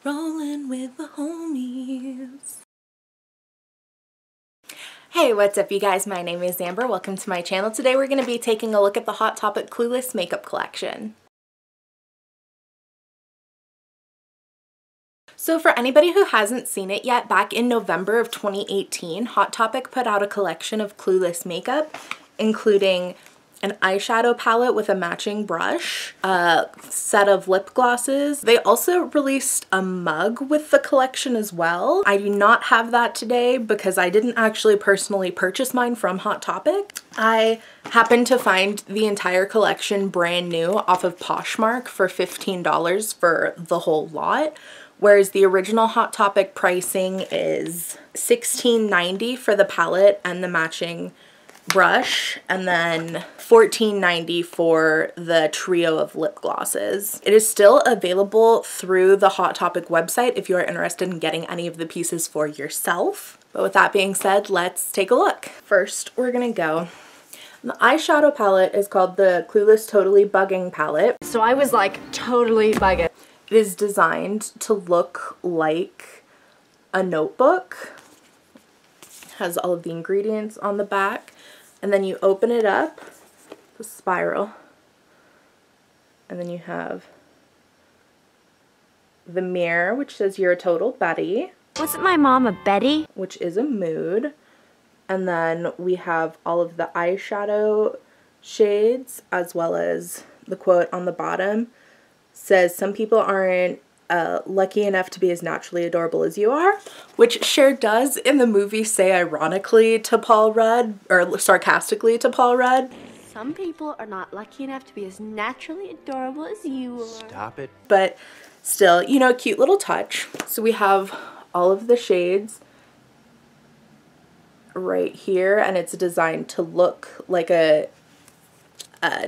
rolling with the homies. Hey, what's up you guys? My name is Amber. Welcome to my channel. Today we're going to be taking a look at the Hot Topic Clueless makeup collection. So for anybody who hasn't seen it yet, back in November of 2018, Hot Topic put out a collection of Clueless makeup, including an eyeshadow palette with a matching brush, a set of lip glosses. They also released a mug with the collection as well. I do not have that today because I didn't actually personally purchase mine from Hot Topic. I happened to find the entire collection brand new off of Poshmark for $15 for the whole lot, whereas the original Hot Topic pricing is $16.90 for the palette and the matching brush, and then $14.90 for the trio of lip glosses. It is still available through the Hot Topic website if you are interested in getting any of the pieces for yourself. But with that being said, let's take a look. First, we're gonna go. The eyeshadow palette is called the Clueless Totally Bugging palette. So I was like totally bugging. It is designed to look like a notebook. It has all of the ingredients on the back. And then you open it up, the spiral, and then you have the mirror, which says you're a total Betty. Wasn't my mom a Betty? Which is a mood. And then we have all of the eyeshadow shades, as well as the quote on the bottom says, "Some people aren't lucky enough to be as naturally adorable as you are," which Cher does in the movie say ironically to Paul Rudd, or sarcastically to Paul Rudd. Some people are not lucky enough to be as naturally adorable as you are. Stop it. But still, you know, cute little touch. So we have all of the shades right here, and it's designed to look like a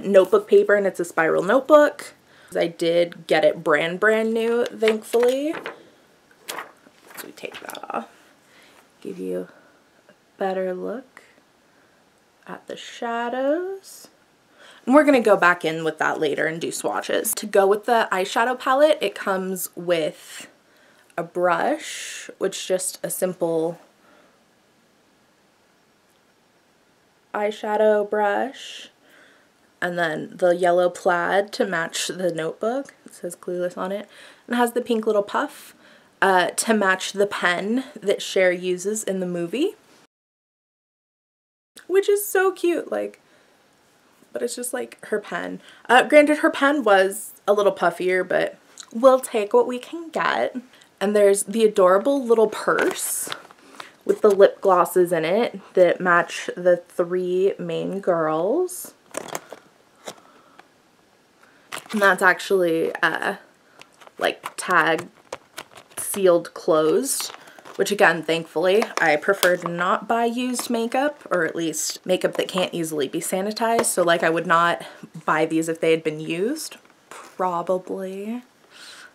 notebook paper, and it's a spiral notebook. I did get it brand new, thankfully. So we take that off. Give you a better look at the shadows. And we're gonna go back in with that later and do swatches. To go with the eyeshadow palette, it comes with a brush, which is just a simple eyeshadow brush. And then the yellow plaid to match the notebook. It says Clueless on it. And it has the pink little puff to match the pen that Cher uses in the movie. Which is so cute, like, but it's just like her pen. Granted, her pen was a little puffier, but we'll take what we can get. And there's the adorable little purse with the lip glosses in it that match the three main girls. And that's actually like tag sealed closed, which again, thankfully, I prefer to not buy used makeup, or at least makeup that can't easily be sanitized. So like I would not buy these if they had been used, probably.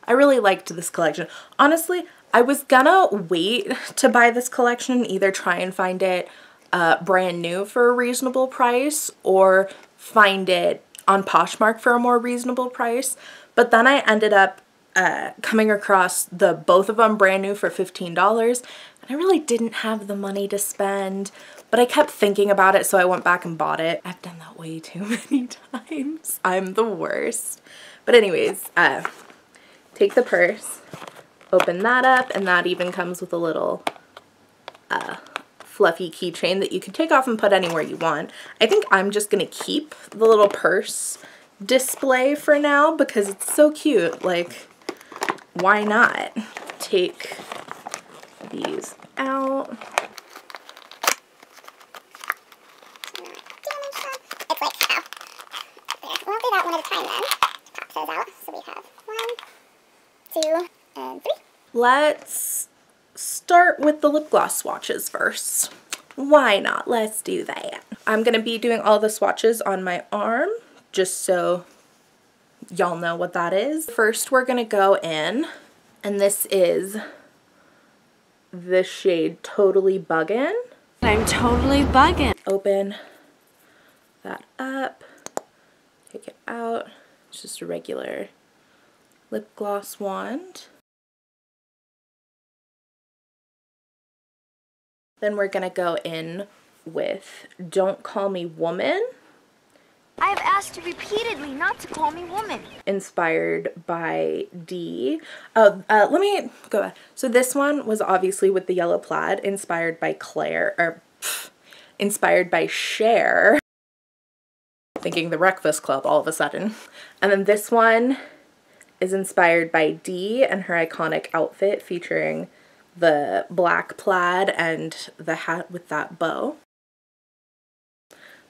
I really liked this collection. Honestly, I was gonna wait to buy this collection and either try and find it brand new for a reasonable price or find it on Poshmark for a more reasonable price, but then I ended up coming across both of them brand new for $15, and I really didn't have the money to spend, but I kept thinking about it, so I went back and bought it. I've done that way too many times. I'm the worst. But anyways, take the purse, open that up, and that even comes with a little fluffy keychain that you can take off and put anywhere you want. I think I'm just gonna keep the little purse display for now because it's so cute. Like, why not? Take these out. It's like, oh, there. We'll do that one at a time then. Pop those out. So we have 1, 2, and 3. Let's start with the lip gloss swatches first. Why not? Let's do that. I'm gonna be doing all the swatches on my arm, just so y'all know what that is. First, we're gonna go in, and this is the shade Totally Buggin'. I'm totally bugging. Open that up, take it out. It's just a regular lip gloss wand. Then we're gonna go in with Don't Call Me Woman. I have asked you repeatedly not to call me woman. Inspired by D. Let me go back. So this one was obviously with the yellow plaid, inspired by Claire, or inspired by Cher. Thinking The Breakfast Club all of a sudden. And then this one is inspired by D and her iconic outfit featuring the black plaid and the hat with that bow.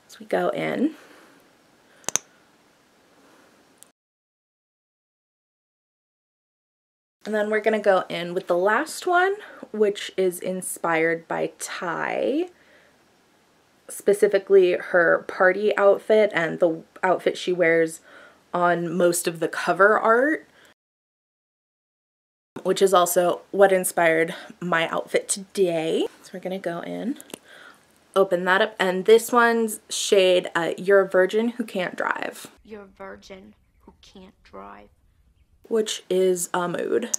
So we go in. And then we're gonna go in with the last one, which is inspired by Ty, specifically her party outfit and the outfit she wears on most of the cover art, which is also what inspired my outfit today. So we're gonna go in, open that up, and this one's shade You're a Virgin Who Can't Drive. You're a virgin who can't drive. Which is a mood.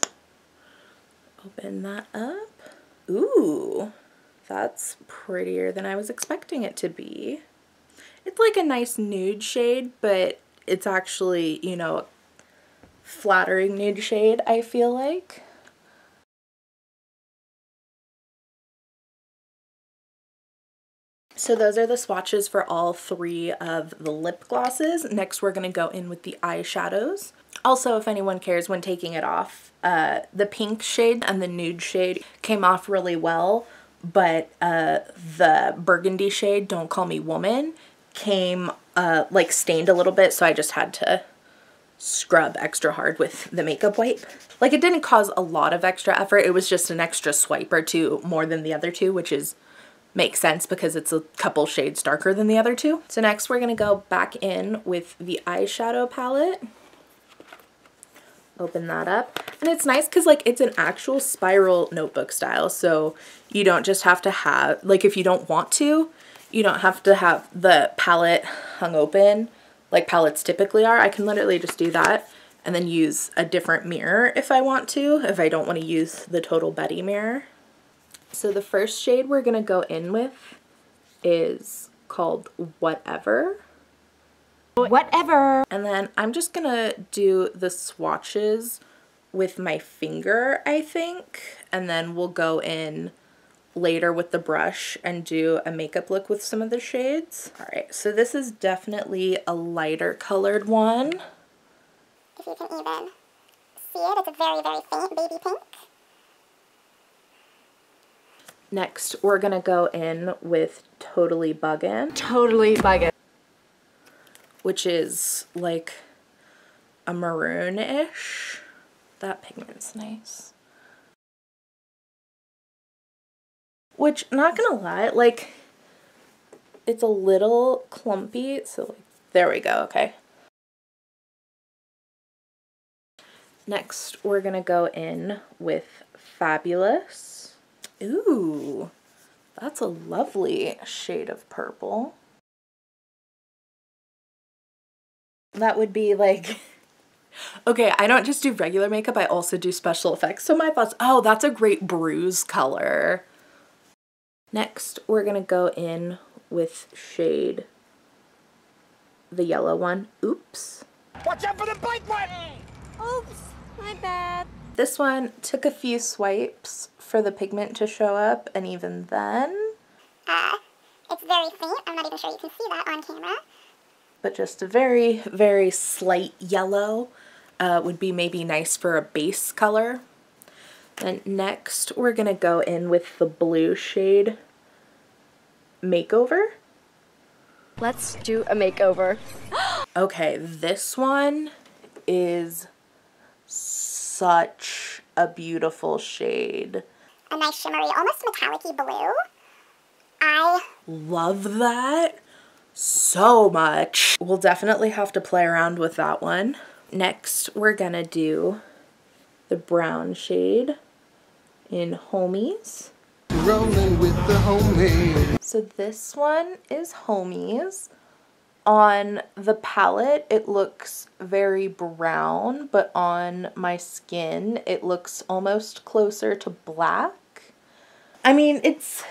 Open that up. Ooh, that's prettier than I was expecting it to be. It's like a nice nude shade, but it's actually, you know, a flattering nude shade, I feel like. So those are the swatches for all three of the lip glosses. Next, we're going to go in with the eyeshadows. Also, if anyone cares when taking it off, the pink shade and the nude shade came off really well, but the burgundy shade, Don't Call Me Woman, came like stained a little bit, so I just had to scrub extra hard with the makeup wipe. Like, it didn't cause a lot of extra effort, it was just an extra swipe or two more than the other two, which is makes sense because it's a couple shades darker than the other two. So next we're gonna go back in with the eyeshadow palette. Open that up, and it's nice because like it's an actual spiral notebook style, so you don't just have to have, like, if you don't want to, you don't have to have the palette hung open like palettes typically are. I can literally just do that and then use a different mirror if I want to, if I don't want to use the Total Betty mirror. So the first shade we're gonna go in with is called Whatever. Whatever. And then I'm just gonna do the swatches with my finger, I think, and then we'll go in later with the brush and do a makeup look with some of the shades. All right, so this is definitely a lighter colored one. If you can even see it, it's a very, very faint baby pink. Next, we're gonna go in with Totally Buggin'. Totally bugging. Which is like a maroon-ish. That pigment's nice. Which, not gonna lie, like, it's a little clumpy, so like, there we go, okay. Next, we're gonna go in with Fabulous. Ooh, that's a lovely shade of purple. That would be like, okay, I don't just do regular makeup, I also do special effects. So my thoughts, oh, that's a great bruise color. Next, we're gonna go in with shade, the yellow one, Oops. Watch out for the bike one! Oops, my bad. This one took a few swipes for the pigment to show up, and even then, It's very faint. I'm not even sure you can see that on camera. but just a very, very slight yellow would be maybe nice for a base color. And next, we're gonna go in with the blue shade, Makeover. Let's do a makeover. Okay, this one is such a beautiful shade. A nice shimmery, almost metallic-y blue. I Love that so much. We'll definitely have to play around with that one. Next, we're gonna do the brown shade in Homies. Rolling with the homies. So this one is Homies. On the palette, it looks very brown, but on my skin, it looks almost closer to black. I mean, it's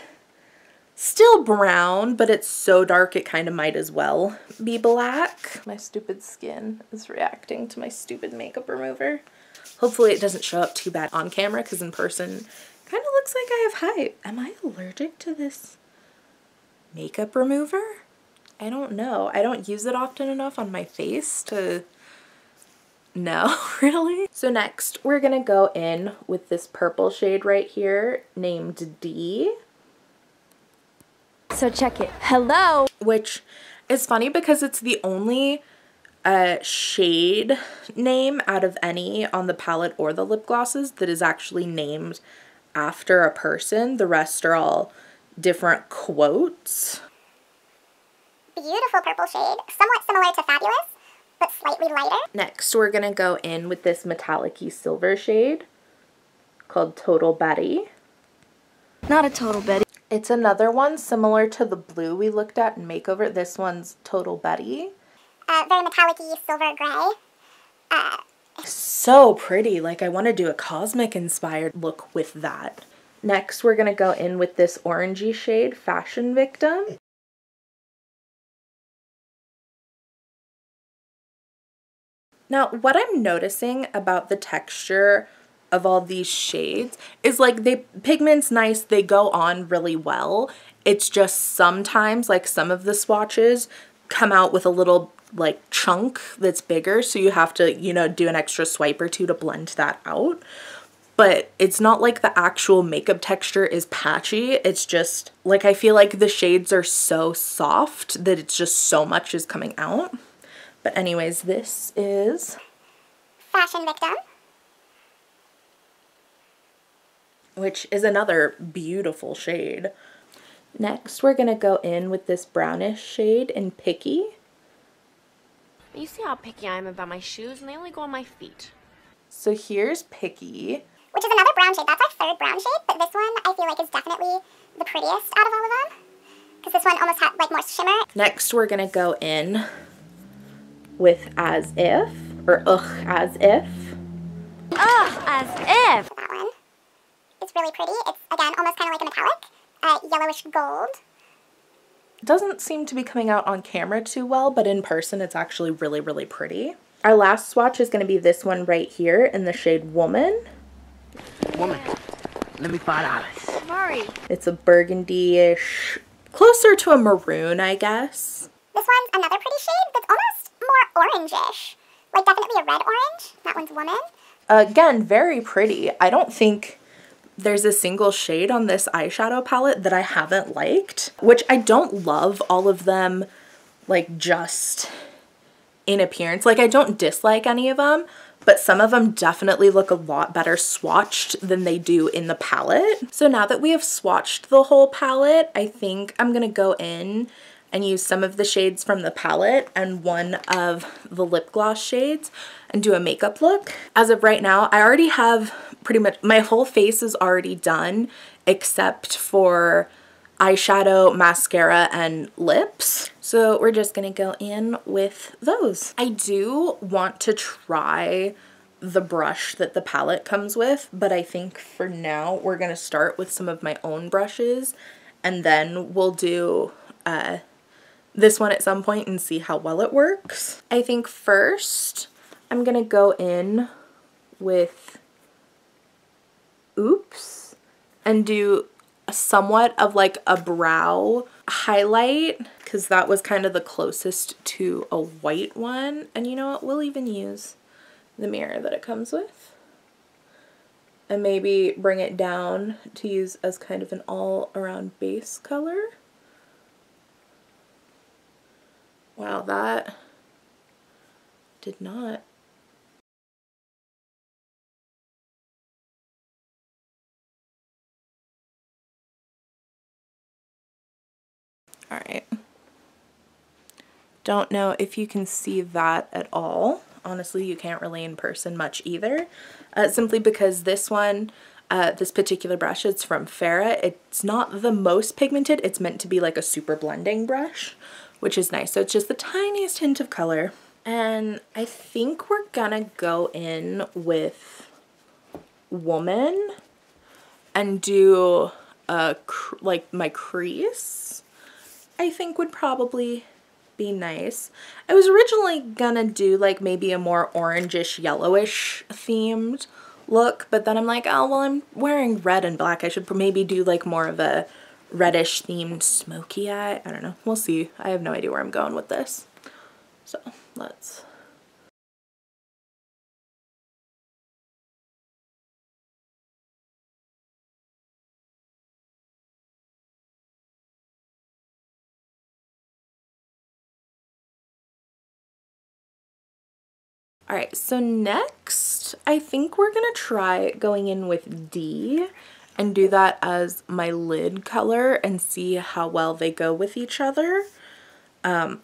still brown, but it's so dark it kind of might as well be black. My stupid skin is reacting to my stupid makeup remover. Hopefully it doesn't show up too bad on camera, because in person kind of looks like I have hype. Am I allergic to this makeup remover? I don't know. I don't use it often enough on my face to know, really. So next we're gonna go in with this purple shade right here named D. So check it. Hello. Which is funny because it's the only shade name out of any on the palette or the lip glosses that is actually named after a person. The rest are all different quotes. Beautiful purple shade, somewhat similar to Fabulous, but slightly lighter. Next, we're gonna go in with this metallic-y silver shade called Total Betty. Not a total Betty. It's another one similar to the blue we looked at in Makeover. This one's Total Betty. Very metallic-y silver gray. So pretty. Like, I want to do a cosmic inspired look with that. Next, we're gonna go in with this orangey shade, Fashion Victim. Now, what I'm noticing about the texture of all these shades is like pigment's nice, they go on really well. It's just sometimes like some of the swatches come out with a little like chunk that's bigger, so you have to, you know, do an extra swipe or two to blend that out. But it's not like the actual makeup texture is patchy. It's just like I feel like the shades are so soft that it's just so much is coming out. But anyways, this is Fashion Victim, which is another beautiful shade. Next, we're gonna go in with this brownish shade in Picky. You see how picky I am about my shoes, and they only go on my feet. So here's Picky. which is another brown shade. That's our third brown shade, but this one I feel like is definitely the prettiest out of all of them, because this one almost had like more shimmer. Next, we're gonna go in with As If, or Ugh As If. Ugh, as if. That one is really pretty. It's, again, almost kind of like a metallic, yellowish gold. Doesn't seem to be coming out on camera too well, but in person it's actually really, really pretty. Our last swatch is going to be this one right here in the shade Woman. Woman, let me $5. Sorry. It's a burgundy-ish, closer to a maroon, I guess. This one's another pretty shade that's almost more orangish. Like definitely a red orange. That one's Woman. Again, very pretty. I don't think there's a single shade on this eyeshadow palette that I haven't liked, which I don't love all of them, like, just in appearance. Like, I don't dislike any of them, but some of them definitely look a lot better swatched than they do in the palette. So now that we have swatched the whole palette, I think I'm gonna go in and use some of the shades from the palette and one of the lip gloss shades and do a makeup look. As of right now, I already have pretty much, my whole face is already done except for eyeshadow, mascara, and lips. So we're just gonna go in with those. I do want to try the brush that the palette comes with, but I think for now we're gonna start with some of my own brushes and then we'll do this one at some point and see how well it works. I think first I'm gonna go in with Oops and do somewhat of like a brow highlight, because that was kind of the closest to a white one. And you know what, we'll even use the mirror that it comes with and maybe bring it down to use as kind of an all-around base color. Wow, that did not. All right. Don't know if you can see that at all. Honestly, you can't really in person much either, simply because this one, this particular brush, it's from Farah. It's not the most pigmented. It's meant to be like a super blending brush, which is nice. So it's just the tiniest hint of color. And I think we're gonna go in with Woman and do like my crease, I think would probably be nice. I was originally gonna do like maybe a more orangish yellowish themed look, but then I'm like, oh well, I'm wearing red and black, I should maybe do like more of a reddish themed smoky eye. I don't know, we'll see. I have no idea where I'm going with this, so let's Alright, so next, I think we're gonna try going in with D and do that as my lid color and see how well they go with each other. I'm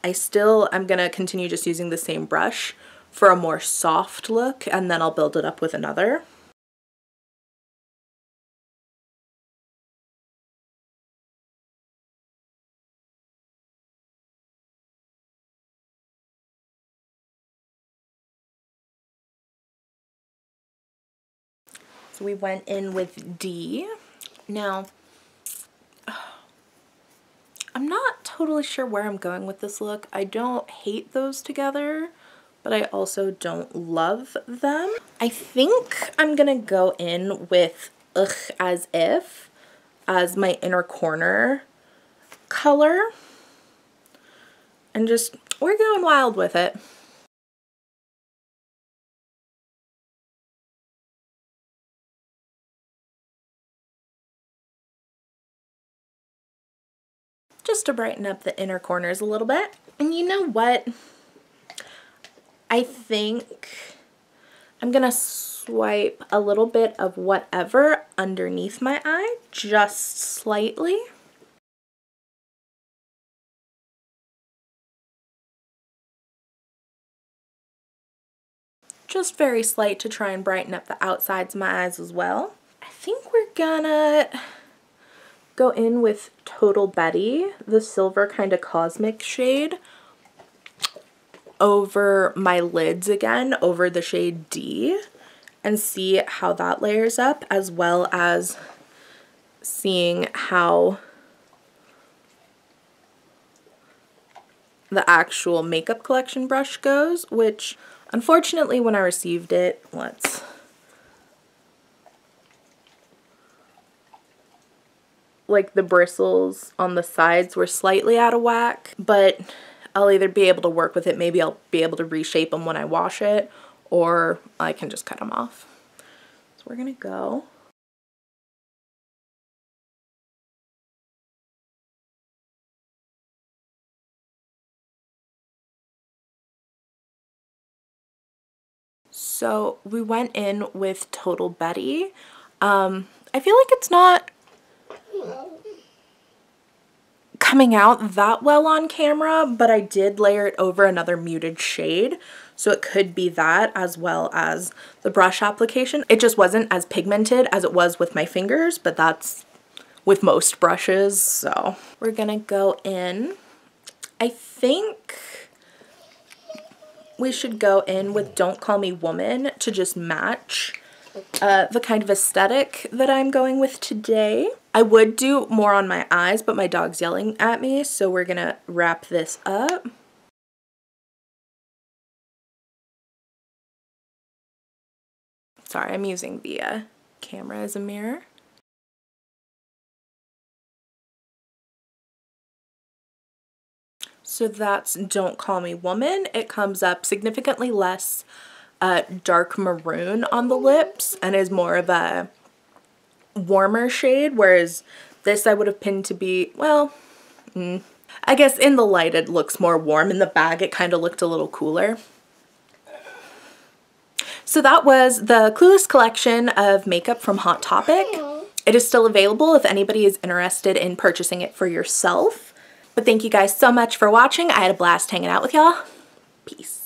gonna continue just using the same brush for a more soft look, and then I'll build it up with another. So we went in with D. Now, I'm not totally sure where I'm going with this look. I don't hate those together, but I also don't love them. I think I'm gonna go in with Ugh As If as my inner corner color. And just, we're going wild with it. Just to brighten up the inner corners a little bit. And you know what? I think I'm gonna swipe a little bit of whatever underneath my eye, just slightly. Just very slight to try and brighten up the outsides of my eyes as well. I think we're gonna go in with Total Betty, the silver kind of cosmic shade, over my lids again, over the shade D, and see how that layers up, as well as seeing how the actual makeup collection brush goes, which unfortunately when I received it, like the bristles on the sides were slightly out of whack, but I'll either be able to work with it, maybe I'll be able to reshape them when I wash it, or I can just cut them off. So we're gonna go. So we went in with Total Betty. I feel like it's not coming out that well on camera, but I did layer it over another muted shade, so it could be that as well as the brush application. It just wasn't as pigmented as it was with my fingers, but that's with most brushes. So we're gonna go in. I think we should go in with Don't Call Me Woman to just match the kind of aesthetic that I'm going with today. I would do more on my eyes, but my dog's yelling at me, so we're gonna wrap this up. Sorry, I'm using the camera as a mirror. So that's Don't Call Me Woman. It comes up significantly less dark maroon on the lips and is more of a warmer shade, whereas this I would have pinned to be, well, I guess in the light it looks more warm. In the bag it kind of looked a little cooler. So that was the Clueless collection of makeup from Hot Topic. It is still available if anybody is interested in purchasing it for yourself. But thank you guys so much for watching. I had a blast hanging out with y'all. Peace.